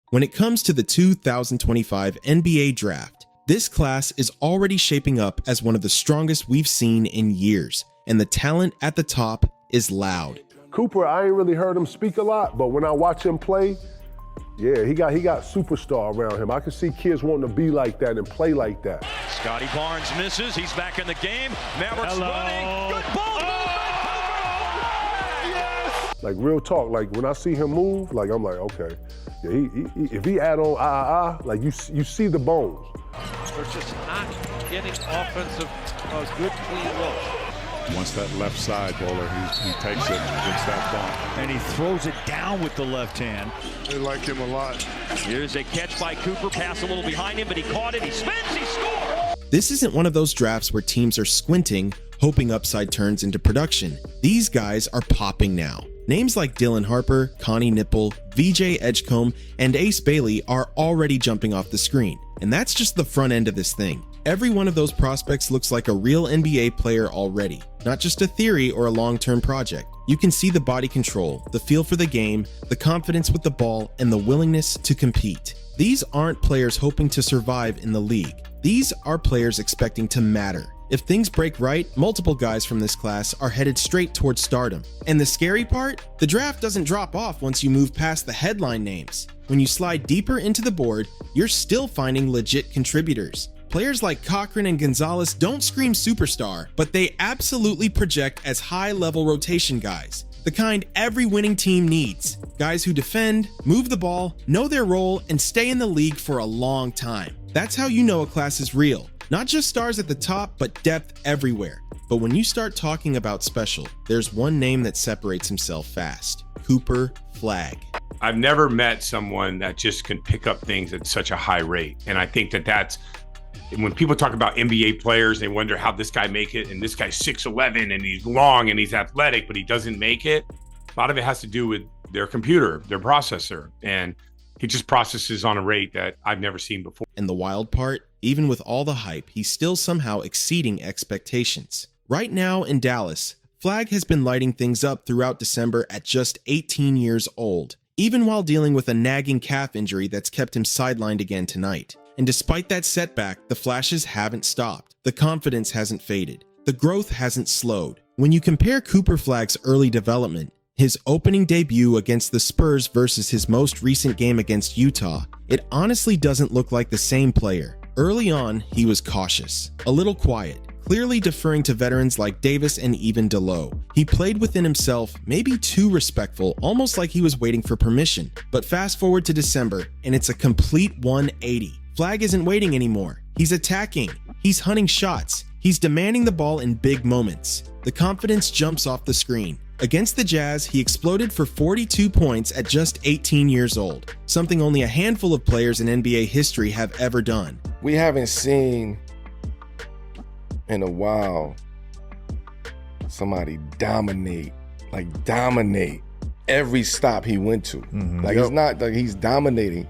When it comes to the 2025 NBA Draft, this class is already shaping up as one of the strongest we've seen in years, and the talent at the top is loud. Cooper, I ain't really heard him speak a lot, but when I watch him play, yeah, he got superstar around him. I can see kids wanting to be like that and play like that. Scotty Barnes misses. He's back in the game. Mavericks running. Good ball movement. Yes! Like real talk, like when I see him move, like I'm like, okay, yeah, he if he add on like you see the bones. They're just not getting offensive, good clean looks. Once that left side bowler, he takes it and gets that bump. And he throws it down with the left hand. They like him a lot. Here's a catch by Cooper, pass a little behind him, but he caught it, he spins, he scores! This isn't one of those drafts where teams are squinting, hoping upside turns into production. These guys are popping now. Names like Dylan Harper, Connie Nipple, VJ Edgecombe, and Ace Bailey are already jumping off the screen. And that's just the front end of this thing. Every one of those prospects looks like a real NBA player already, not just a theory or a long-term project. You can see the body control, the feel for the game, the confidence with the ball, and the willingness to compete. These aren't players hoping to survive in the league. These are players expecting to matter. If things break right, multiple guys from this class are headed straight towards stardom. And the scary part? The draft doesn't drop off once you move past the headline names. When you slide deeper into the board, you're still finding legit contributors. Players like Cochran and Gonzalez don't scream superstar, but they absolutely project as high-level rotation guys. The kind every winning team needs. Guys who defend, move the ball, know their role, and stay in the league for a long time. That's how you know a class is real. Not just stars at the top, but depth everywhere. But when you start talking about special, there's one name that separates himself fast: Cooper Flagg. I've never met someone that just can pick up things at such a high rate. And I think that's when people talk about NBA players, they wonder how this guy make it. And this guy's 6'11" and he's long and he's athletic, but he doesn't make it. A lot of it has to do with their computer, their processor. And he just processes on a rate that I've never seen before. And the wild part, even with all the hype, he's still somehow exceeding expectations. Right now in Dallas, Flagg has been lighting things up throughout December at just 18 years old, even while dealing with a nagging calf injury that's kept him sidelined again tonight. And despite that setback, the flashes haven't stopped. The confidence hasn't faded. The growth hasn't slowed. When you compare Cooper Flagg's early development, his opening debut against the Spurs versus his most recent game against Utah, it honestly doesn't look like the same player. Early on, he was cautious, a little quiet, clearly deferring to veterans like Davis and even Delo. He played within himself, maybe too respectful, almost like he was waiting for permission. But fast forward to December, and it's a complete 180. Flagg isn't waiting anymore. He's attacking. He's hunting shots. He's demanding the ball in big moments. The confidence jumps off the screen. Against the Jazz, he exploded for 42 points at just 18 years old, something only a handful of players in NBA history have ever done. We haven't seen in a while somebody dominate every stop he went to. It's not like he's dominating.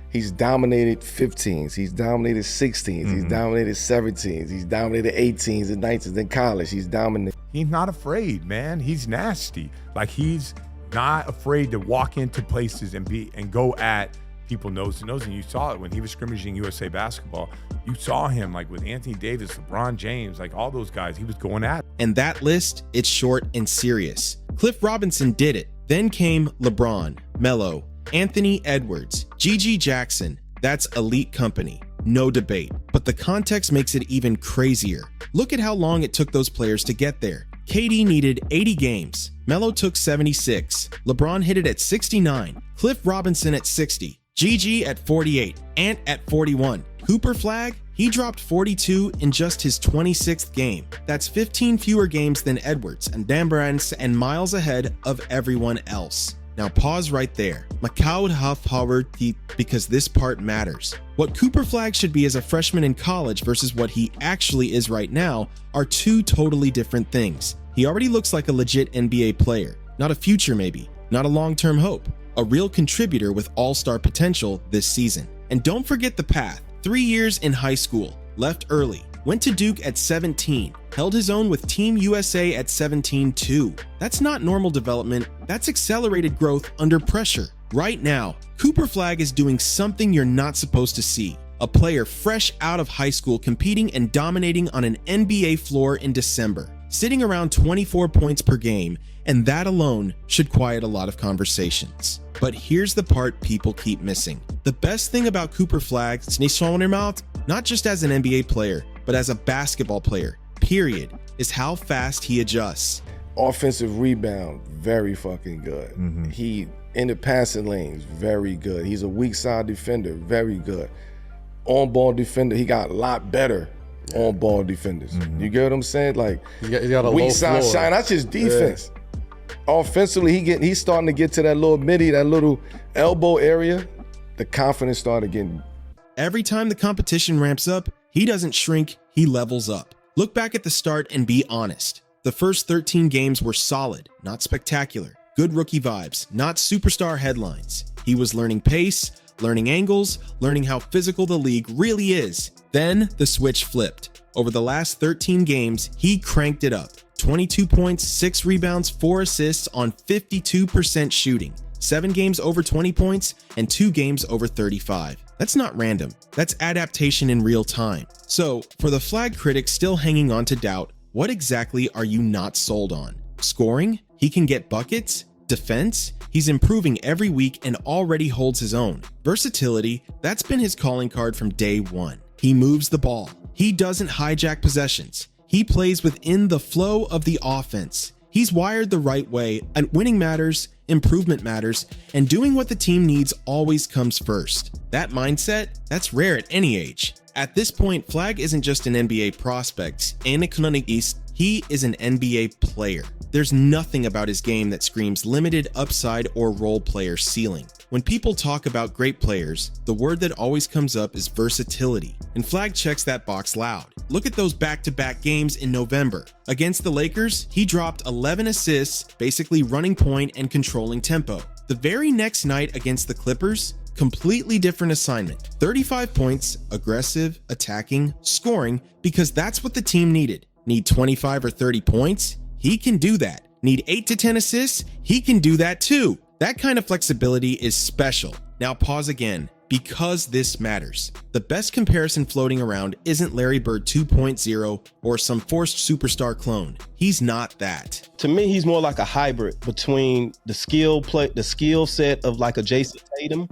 He's dominated 15s, he's dominated 16s, he's dominated 17s, he's dominated 18s and 19s in college. He's dominated. He's not afraid, man. He's nasty. Like, he's not afraid to walk into places and go at people nose to nose. And you saw it when he was scrimmaging USA basketball. You saw him like with Anthony Davis, LeBron James, like all those guys, he was going at. And that list, it's short and serious. Cliff Robinson did it. Then came LeBron, Melo, Anthony Edwards, Gigi Jackson. That's elite company, no debate. But the context makes it even crazier. Look at how long it took those players to get there. KD needed 80 games. Melo took 76. LeBron hit it at 69. Cliff Robinson at 60. Gigi at 48. Ant at 41. Cooper Flagg, he dropped 42 in just his 26th game. That's 15 fewer games than Edwards and Dambrans and miles ahead of everyone else. Now pause right there. Macaud Huff Howard, because this part matters. What Cooper Flagg should be as a freshman in college versus what he actually is right now are two totally different things. He already looks like a legit NBA player, not a future maybe, not a long-term hope, a real contributor with all-star potential this season. And don't forget the path. 3 years in high school, left early, went to Duke at 17, held his own with Team USA at 17 too. That's not normal development, that's accelerated growth under pressure. Right now, Cooper Flagg is doing something you're not supposed to see. A player fresh out of high school competing and dominating on an NBA floor in December, sitting around 24 points per game, and that alone should quiet a lot of conversations. But here's the part people keep missing. The best thing about Cooper Flagg, not just as an NBA player, but as a basketball player, period, is how fast he adjusts. Offensive rebound, very fucking good. He in the passing lanes, very good. He's a weak side defender, very good. On-ball defender, he got a lot better on-ball defenders. You get what I'm saying? Like, he got a weak side shine. That's just defense. Offensively, he's starting to get to that little midi, that little elbow area. The confidence started getting. Every time the competition ramps up, he doesn't shrink, he levels up. Look back at the start and be honest. The first 13 games were solid, not spectacular. Good rookie vibes, not superstar headlines. He was learning pace, learning angles, learning how physical the league really is. Then the switch flipped. Over the last 13 games, he cranked it up. 22 points, 6 rebounds, 4 assists on 52% shooting. 7 games over 20 points and 2 games over 35. That's not random. That's adaptation in real time. So, for the Flagg critics still hanging on to doubt, what exactly are you not sold on? Scoring? He can get buckets? Defense? He's improving every week and already holds his own. Versatility? That's been his calling card from day one. He moves the ball. He doesn't hijack possessions. He plays within the flow of the offense. He's wired the right way, and winning matters, improvement matters, and doing what the team needs always comes first. That mindset, that's rare at any age. At this point, Flagg isn't just an NBA prospect, he is an NBA player. There's nothing about his game that screams limited upside or role player ceiling. When people talk about great players, the word that always comes up is versatility, and Flagg checks that box loud. Look at those back-to-back games in November. Against the Lakers, he dropped 11 assists, basically running point and controlling tempo. The very next night against the Clippers, completely different assignment. 35 points, aggressive, attacking, scoring, because that's what the team needed. Need 25 or 30 points? He can do that. Need 8 to 10 assists? He can do that too. That kind of flexibility is special. Now pause again, because this matters. The best comparison floating around isn't Larry Bird 2.0 or some forced superstar clone. He's not that. To me, he's more like a hybrid between the skill set of like a Jason Tatum,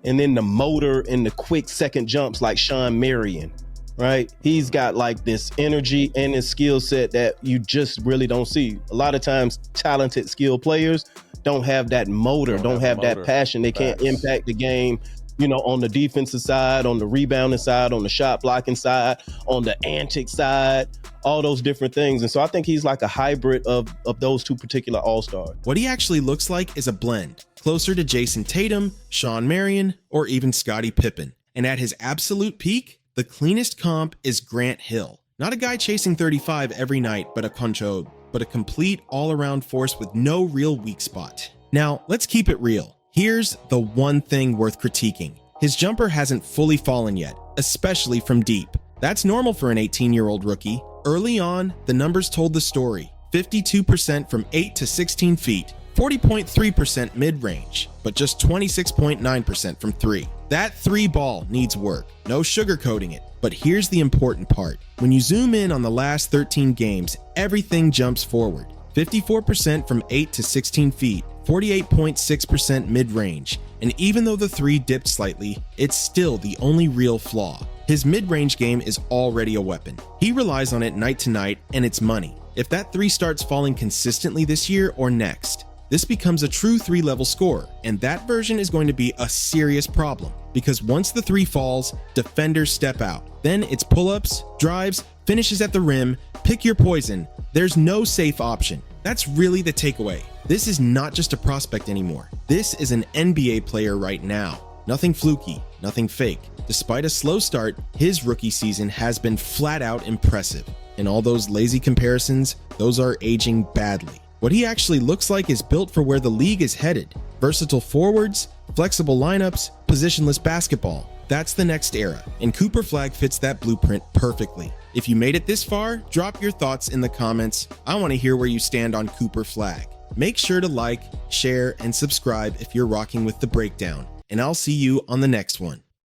and then the motor and the quick second jumps like Sean Marion. Right? He's got like this energy and his skill set that you just really don't see. A lot of times, talented, skilled players don't have that motor, don't have that passion. They can't impact the game, on the defensive side, on the rebounding side, on the shot blocking side, on the antic side, all those different things. And so I think he's like a hybrid of those two particular all-stars. What he actually looks like is a blend, closer to Jason Tatum, Sean Marion, or even Scottie Pippen. And at his absolute peak, the cleanest comp is Grant Hill. Not a guy chasing 35 every night, but a complete all-around force with no real weak spot. Now, let's keep it real. Here's the one thing worth critiquing. His jumper hasn't fully fallen yet, especially from deep. That's normal for an 18-year-old rookie. Early on, the numbers told the story. 52% from 8 to 16 feet, 40.3% mid-range, but just 26.9% from 3. That 3 ball needs work, no sugarcoating it. But here's the important part. When you zoom in on the last 13 games, everything jumps forward. 54% from 8 to 16 feet, 48.6% mid-range, and even though the 3 dipped slightly, it's still the only real flaw. His mid-range game is already a weapon. He relies on it night to night, and it's money. If that 3 starts falling consistently this year or next, this becomes a true 3-level scorer, and that version is going to be a serious problem, because once the 3 falls, defenders step out. Then it's pull-ups, drives, finishes at the rim, pick your poison. There's no safe option. That's really the takeaway. This is not just a prospect anymore. This is an NBA player right now. Nothing fluky, nothing fake. Despite a slow start, his rookie season has been flat out impressive. And all those lazy comparisons, those are aging badly. What he actually looks like is built for where the league is headed. Versatile forwards, flexible lineups, positionless basketball. That's the next era, and Cooper Flagg fits that blueprint perfectly. If you made it this far, drop your thoughts in the comments. I want to hear where you stand on Cooper Flagg. Make sure to like, share, and subscribe if you're rocking with The Breakdown, and I'll see you on the next one.